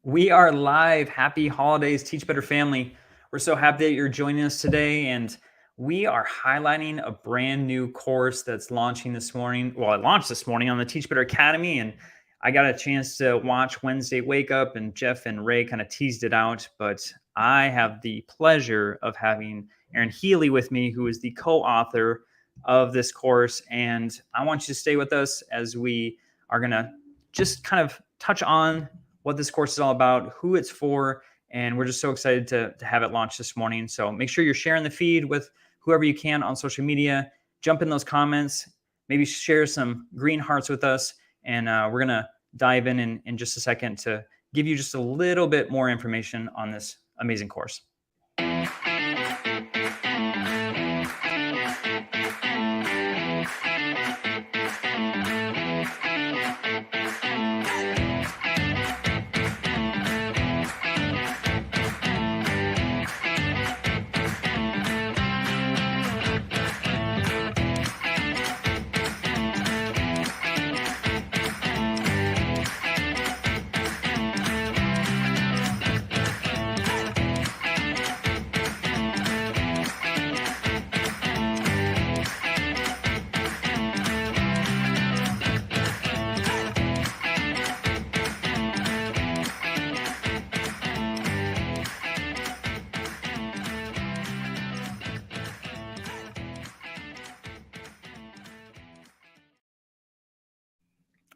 We are live. Happy holidays, Teach Better family. We're so happy that you're joining us today. And we are highlighting a brand new course that's launching this morning. Well, it launched this morning on the Teach Better Academy. And I got a chance to watch Wednesday Wake Up, and Jeff and Ray kind of teased it out. But I have the pleasure of having Erin Healey with me, who is the co-author of this course. And I want you to stay with us as we are going to just kind of touch on what this course is all about, who it's for, and we're just so excited to have it launched this morning. So make sure you're sharing the feed with whoever you can on social media. Jump in those comments, maybe share some green hearts with us, and we're going to dive in just a second to give you just a little bit more information on this amazing course.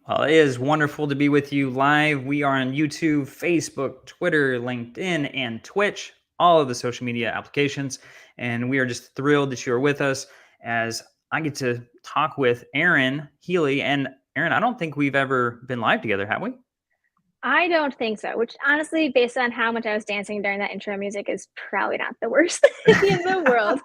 Well, it is wonderful to be with you live. We are on YouTube, Facebook, Twitter, LinkedIn, and Twitch, all of the social media applications. And we are just thrilled that you are with us as I get to talk with Erin Healey. And Erin, I don't think we've ever been live together, have we? I don't think so, which honestly, based on how much I was dancing during that intro music, is probably not the worst thing in the world.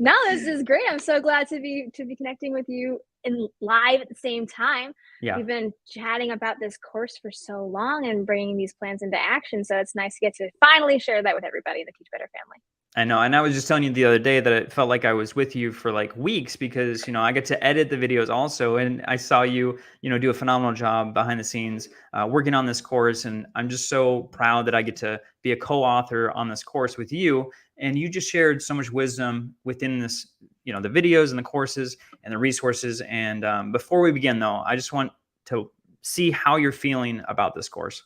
No, this is great. I'm so glad to be connecting with you in live at the same time. Yeah. We've been chatting about this course for so long and bringing these plans into action. So it's nice to get to finally share that with everybody in the Teach Better family. I know. And I was just telling you the other day that it felt like I was with you for like weeks because, I get to edit the videos also. And I saw you, do a phenomenal job behind the scenes working on this course. And I'm just so proud that I get to be a co-author on this course with you. And you just shared so much wisdom within this, the videos and the courses and the resources. And before we begin, though, I just want to see how you're feeling about this course.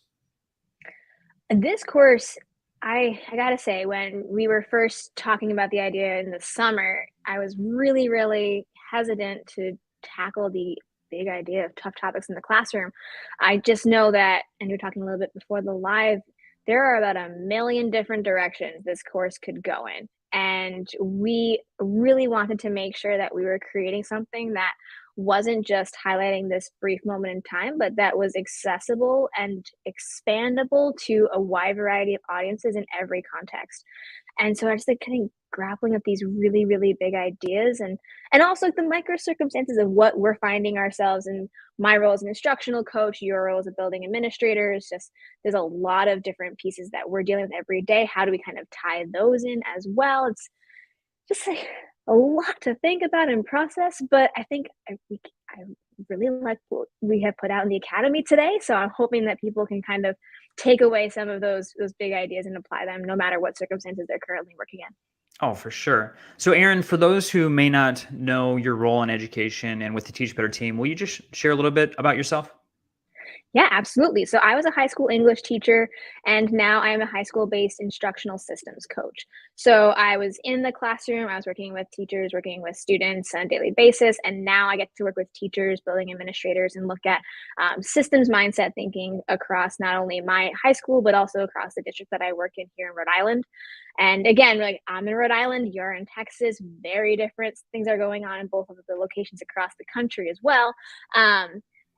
This course, I gotta say, when we were first talking about the idea in the summer, I was really, really hesitant to tackle the big idea of tough topics in the classroom. I just know that, and you're talking a little bit before the live, there are about a million different directions this course could go in. And we really wanted to make sure that we were creating something that wasn't just highlighting this brief moment in time, but that was accessible and expandable to a wide variety of audiences in every context. And so I just like kind of grappling with these really, really big ideas and also like the micro circumstances of what we're finding ourselves in. My role as an instructional coach, your role as a building administrator, is just there's a lot of different pieces that we're dealing with every day. How do we kind of tie those in as well? It's just like a lot to think about and process, but I think I really like what we have put out in the academy today. So I'm hoping that people can kind of take away some of those big ideas and apply them no matter what circumstances they're currently working in. Oh, for sure. So, Erin, for those who may not know your role in education and with the Teach Better team, will you just share a little bit about yourself? Yeah, absolutely. So I was a high school English teacher, and now I am a high school based instructional systems coach. So I was in the classroom, I was working with teachers, working with students on a daily basis. And now I get to work with teachers, building administrators, and look at systems mindset thinking across not only my high school, but also across the district that I work in here in Rhode Island. And again, like I'm in Rhode Island, you're in Texas, very different things are going on in both of the locations across the country as well.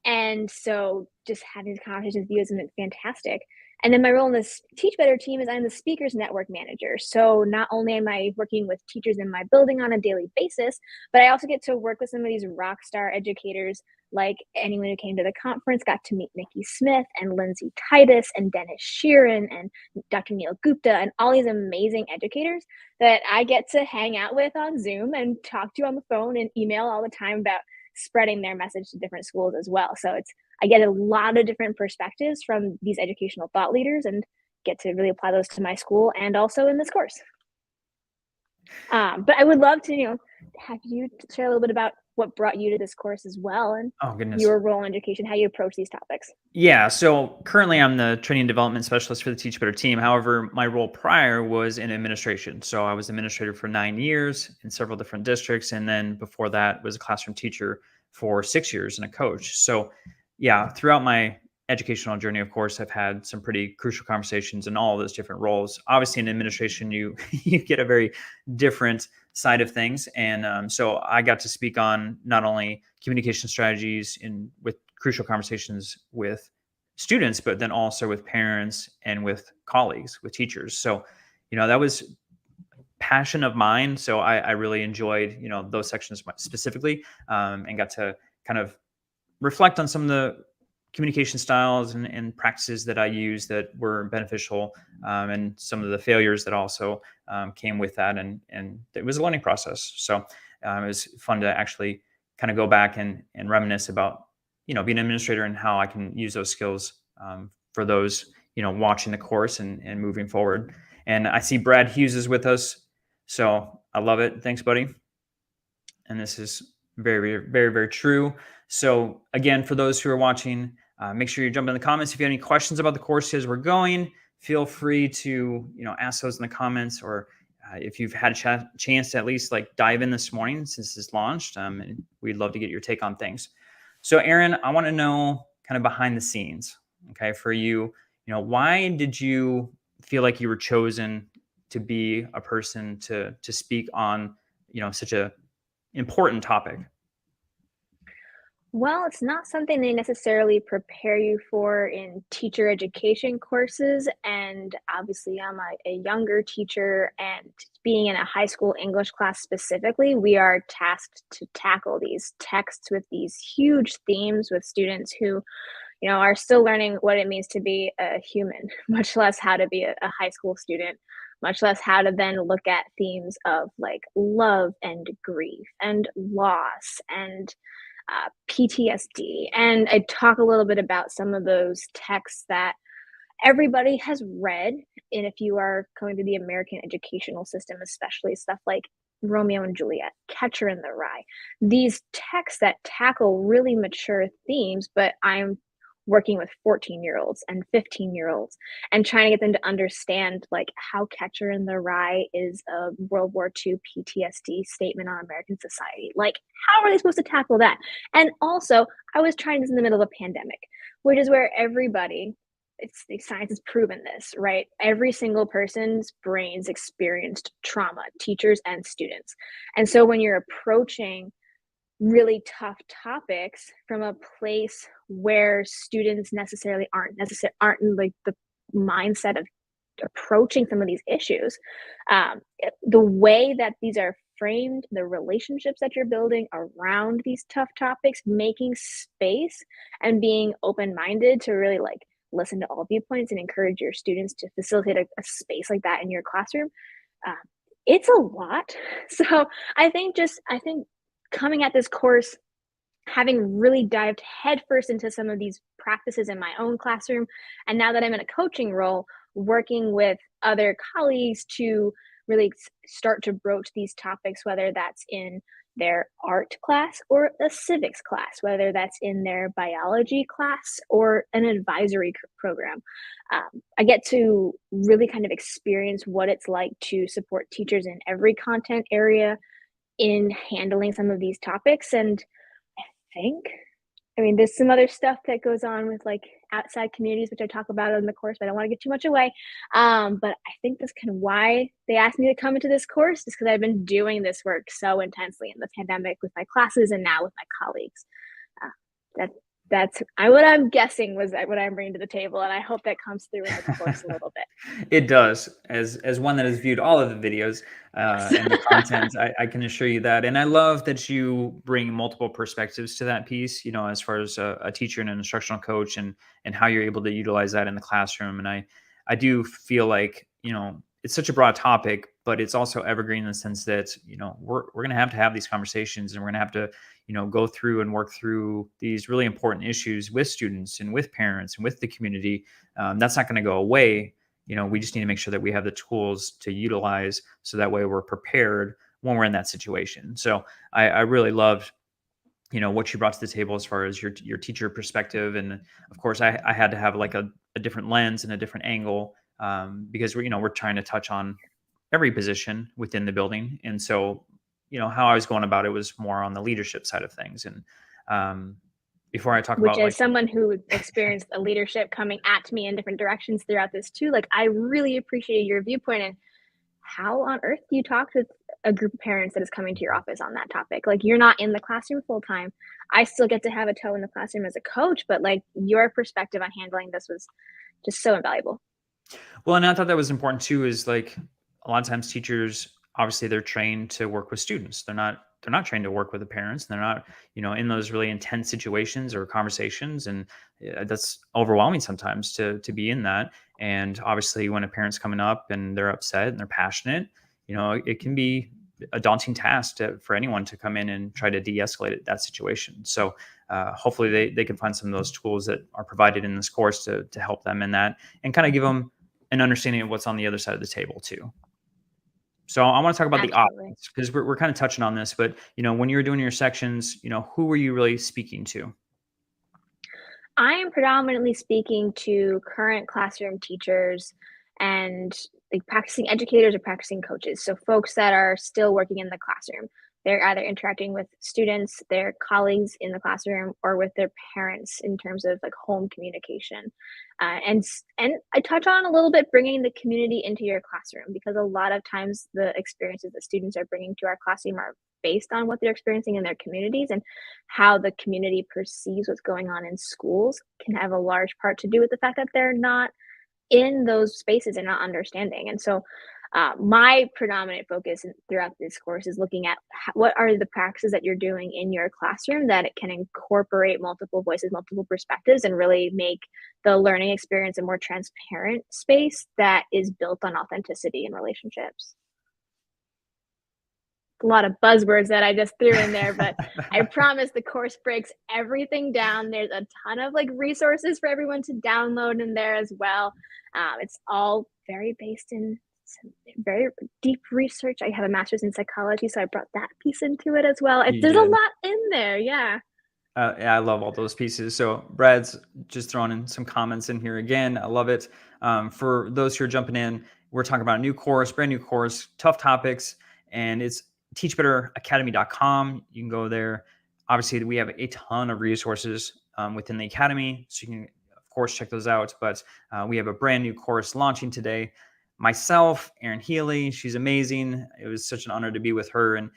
And so just having these conversations with you has been fantastic. And then my role in this Teach Better team is I'm the speakers network manager. So not only am I working with teachers in my building on a daily basis, but I also get to work with some of these rock star educators. Like anyone who came to the conference got to meet Nikki Smith and Lindsay Titus and Dennis Sheeran and Dr. Neil Gupta and all these amazing educators that I get to hang out with on Zoom and talk to on the phone and email all the time about spreading their message to different schools as well. So I get a lot of different perspectives from these educational thought leaders and get to really apply those to my school and also in this course. But I would love to, have you share a little bit about what brought you to this course as well and Oh, goodness. your role in education, how you approach these topics. Yeah, so currently I'm the training and development specialist for the Teach Better team. However, my role prior was in administration. So I was administrator for 9 years in several different districts. And then before that was a classroom teacher for 6 years and a coach. So yeah, throughout my educational journey, of course, I've had some pretty crucial conversations in all of those different roles. Obviously in administration, you you get a very different side of things. And so I got to speak on not only communication strategies in with crucial conversations with students, but then also with parents and with colleagues, with teachers. So, that was passion of mine. So I really enjoyed, those sections specifically, and got to kind of reflect on some of the communication styles and practices that I use that were beneficial, and some of the failures that also came with that. And it was a learning process. So it was fun to actually kind of go back and reminisce about, being an administrator and how I can use those skills for those, watching the course and moving forward. And I see Brad Hughes is with us. So I love it. Thanks, buddy. And this is very, very, very, very true. So again, for those who are watching, make sure you jump in the comments. If you have any questions about the course as we're going, feel free to, ask those in the comments, or if you've had a chance to at least like dive in this morning since it's launched, and we'd love to get your take on things. So Erin, I want to know kind of behind the scenes, okay, for you, why did you feel like you were chosen to be a person to speak on, such a important topic? Well, it's not something they necessarily prepare you for in teacher education courses. And obviously, I'm a younger teacher, and being in a high school English class specifically, we are tasked to tackle these texts with these huge themes with students who, are still learning what it means to be a human, much less how to be a high school student, much less how to then look at themes of like love and grief and loss and PTSD. And I talk a little bit about some of those texts that everybody has read. And if you are going through the American educational system, especially stuff like Romeo and Juliet, Catcher in the Rye, these texts that tackle really mature themes, but I'm working with 14-year-olds and 15-year-olds and trying to get them to understand like how Catcher in the Rye is a World War II PTSD statement on American society. Like, how are they supposed to tackle that? And also, I was trying this in the middle of a pandemic, which is where everybody, it's the science has proven this, right? Every single person's brains experienced trauma, teachers and students. And so when you're approaching really tough topics from a place where students necessarily aren't in like the mindset of approaching some of these issues, the way that these are framed, the relationships that you're building around these tough topics, making space and being open-minded to really like listen to all viewpoints and encourage your students to facilitate a space like that in your classroom. uh, it's a lot. So I think coming at this course, having really dived headfirst into some of these practices in my own classroom, and now that I'm in a coaching role, working with other colleagues to really start to broach these topics, whether that's in their art class or a civics class, whether that's in their biology class or an advisory program. I get to really kind of experience what it's like to support teachers in every content area in handling some of these topics. And I think, I mean, there's some other stuff that goes on with like outside communities, which I talk about in the course, but I don't want to get too much away. But I think that's kind of why they asked me to come into this course, is because I've been doing this work so intensely in the pandemic with my classes and now with my colleagues. Uh, that that's what I'm guessing was what I'm bringing to the table, and I hope that comes through in the course a little bit. It does. As one that has viewed all of the videos and the content, I can assure you that. And I love that you bring multiple perspectives to that piece, as far as a teacher and an instructional coach, and how you're able to utilize that in the classroom. And I do feel like, it's such a broad topic, but it's also evergreen in the sense that, we're going to have these conversations, and we're going to have to, go through and work through these really important issues with students and with parents and with the community. That's not going to go away. We just need to make sure that we have the tools to utilize, so that way we're prepared when we're in that situation. So I really loved, what you brought to the table as far as your teacher perspective. And of course, I had to have like a different lens and a different angle, because we're trying to touch on every position within the building. And so, how I was going about it was more on the leadership side of things. And before I talk Which, about as like, someone who experienced a leadership coming at me in different directions throughout this too, like, I really appreciated your viewpoint. And how on earth do you talk to a group of parents that is coming to your office on that topic? Like, you're not in the classroom full time. I still get to have a toe in the classroom as a coach, but like, your perspective on handling this was just so invaluable. well, and I thought that was important too, is like, a lot of times teachers, obviously they're trained to work with students. They're not trained to work with the parents. They're not, in those really intense situations or conversations. And that's overwhelming sometimes to be in that. And obviously when a parent's coming up and they're upset and they're passionate, it can be a daunting task for anyone to come in and try to de-escalate that situation. So hopefully they can find some of those tools that are provided in this course to help them in that, and kind of give them an understanding of what's on the other side of the table too. So I want to talk about the Absolutely. audience, because we're kind of touching on this, but when you were doing your sections, who were you really speaking to? I am predominantly speaking to current classroom teachers and like practicing educators or practicing coaches. So folks that are still working in the classroom. They're either interacting with students, their colleagues in the classroom, or with their parents in terms of like home communication. And I touch on a little bit bringing the community into your classroom, because a lot of times the experiences that students are bringing to our classroom are based on what they're experiencing in their communities, and how the community perceives what's going on in schools can have a large part to do with the fact that they're not in those spaces and not understanding. And so, my predominant focus throughout this course is looking at what are the practices that you're doing in your classroom that it can incorporate multiple voices, multiple perspectives, and really make the learning experience a more transparent space that is built on authenticity and relationships. A lot of buzzwords that I just threw in there, but I promise the course breaks everything down. There's a ton of like resources for everyone to download in there as well. It's all very based in some very deep research. I have a master's in psychology, so I brought that piece into it as well. You There's a did. lot in there. Yeah. Yeah, I love all those pieces. So Brad's just throwing in some comments in here again. I love it. For those who are jumping in, we're talking about a new course, brand new course, tough topics, and it's teachbetteracademy.com. You can go there. Obviously, we have a ton of resources within the academy, so you can, of course, check those out. But we have a brand new course launching today. Myself, Erin Healey, she's amazing. It was such an honor to be with her. And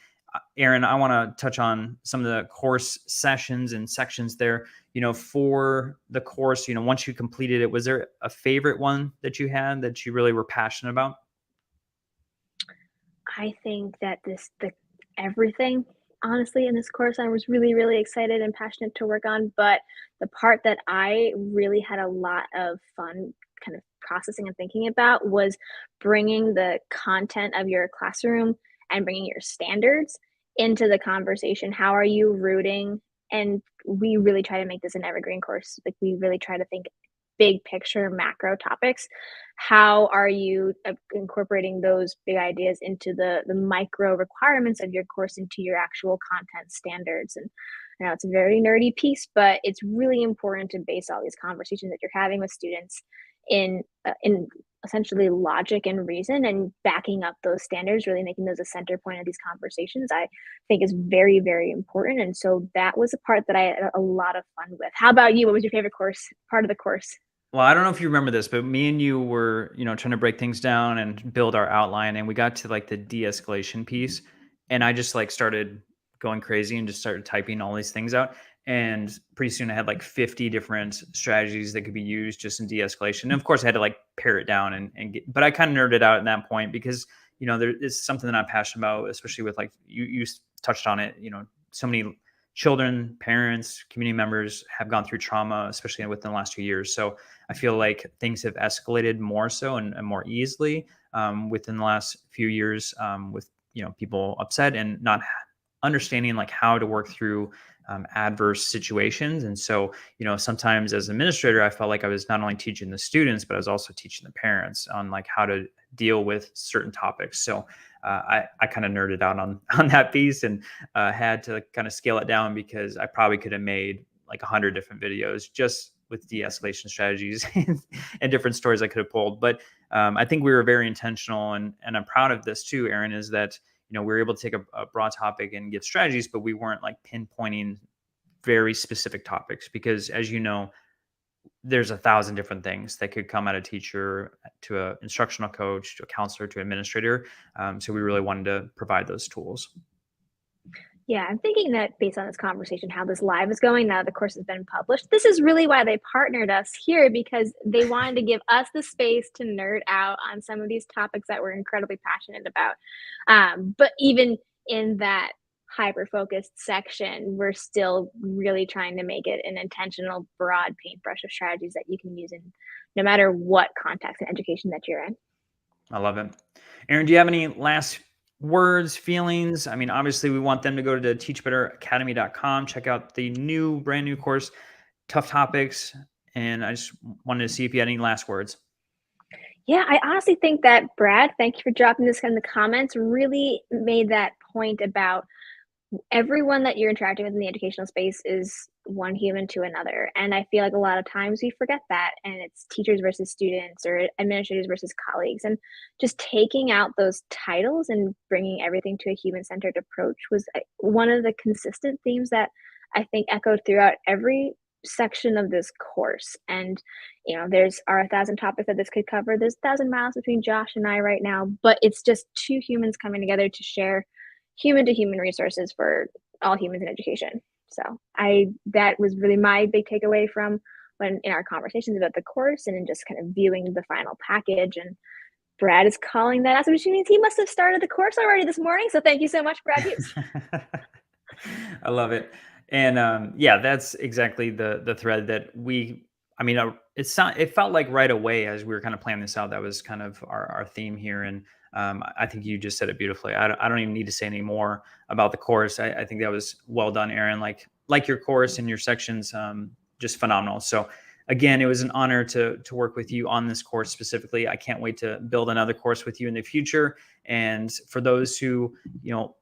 Erin, I want to touch on some of the course sessions and sections there. For the course, once you completed it, was there a favorite one that you had that you really were passionate about? I think that the everything, honestly, in this course, I was really, really excited and passionate to work on, but the part that I really had a lot of fun kind of processing and thinking about was bringing the content of your classroom and bringing your standards into the conversation. How are you rooting? And we really try to make this an evergreen course. Like, we really try to think big picture macro topics. How are you incorporating those big ideas into the micro requirements of your course, into your actual content standards? And I know it's a very nerdy piece, but it's really important to base all these conversations that you're having with students in essentially logic and reason, and backing up those standards, really making those a center point of these conversations, I think is very, very important. And so that was a part that I had a lot of fun with. How about you? What was your favorite part of the course? Well, I don't know if you remember this, but me and you were, trying to break things down and build our outline, and we got to like the de-escalation piece, and I just like started going crazy and just started typing all these things out. And pretty soon I had like 50 different strategies that could be used just in de-escalation. And of course I had to like pare it down and get, but I kind of nerded out at that point because, there is something that I'm passionate about, especially with like you touched on it, so many children, parents, community members have gone through trauma, especially within the last 2 years. So I feel like things have escalated more so and more easily. within the last few years, with people upset and not understanding like how to work through adverse situations. And so, sometimes as an administrator, I felt like I was not only teaching the students, but I was also teaching the parents on like how to deal with certain topics. So I kind of nerded out on on that piece, and had to kind of scale it down, because I probably could have made like 100 different videos just with de-escalation strategies and different stories I could have pulled. But I think we were very intentional, and I'm proud of this too, Erin, is that we were able to take a broad topic and give strategies, but we weren't like pinpointing very specific topics, because as you know, there's 1,000 different things that could come at a teacher, to an instructional coach, to a counselor, to an administrator. So we really wanted to provide those tools. Yeah, I'm thinking that based on this conversation, how this live is going now that the course has been published, this is really why they partnered us here, because they wanted to give us the space to nerd out on some of these topics that we're incredibly passionate about. But even in that hyper focused section, we're still really trying to make it an intentional, broad paintbrush of strategies that you can use in no matter what context and education that you're in. I love it. Erin, do you have any last words, feelings? I mean, obviously, we want them to go to teachbetteracademy.com, check out the brand new course, Tough Topics. And I just wanted to see if you had any last words. Yeah, I honestly think that Brad, thank you for dropping this in the comments, really made that point about everyone that you're interacting with in the educational space is one human to another. And I feel like a lot of times we forget that, and it's teachers versus students or administrators versus colleagues. And just taking out those titles and bringing everything to a human centered approach was one of the consistent themes that I think echoed throughout every section of this course. And there's our 1,000 topics that this could cover. There's 1,000 miles between Josh and I right now, but it's just two humans coming together to share human to human resources for all humans in education. So that was really my big takeaway from when in our conversations about the course, and in just kind of viewing the final package. And Brad is calling that out, which means he must have started the course already this morning. So thank you so much, Brad Hughes. I love it. And yeah, that's exactly the thread that it felt like right away as we were kind of planning this out, that was kind of our theme here. And I think you just said it beautifully. I don't even need to say any more about the course. I think that was well done, Erin. Like your course and your sections, just phenomenal. So again, it was an honor to work with you on this course specifically. I can't wait to build another course with you in the future. And for those who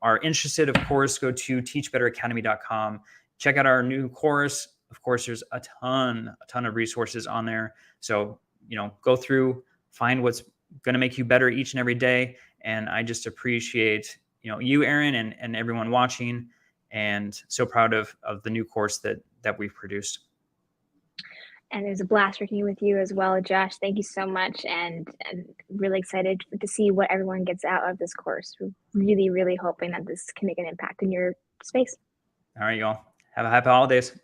are interested, of course, go to teachbetteracademy.com. Check out our new course. Of course, there's a ton of resources on there. So go through, find what's going to make you better each and every day. And I just appreciate you, Erin, and everyone watching, and so proud of the new course that we've produced. And it was a blast working with you as well, Josh. Thank you so much, and really excited to see what everyone gets out of this course. We're really, really hoping that this can make an impact in your space. All right, y'all. Have a happy holidays.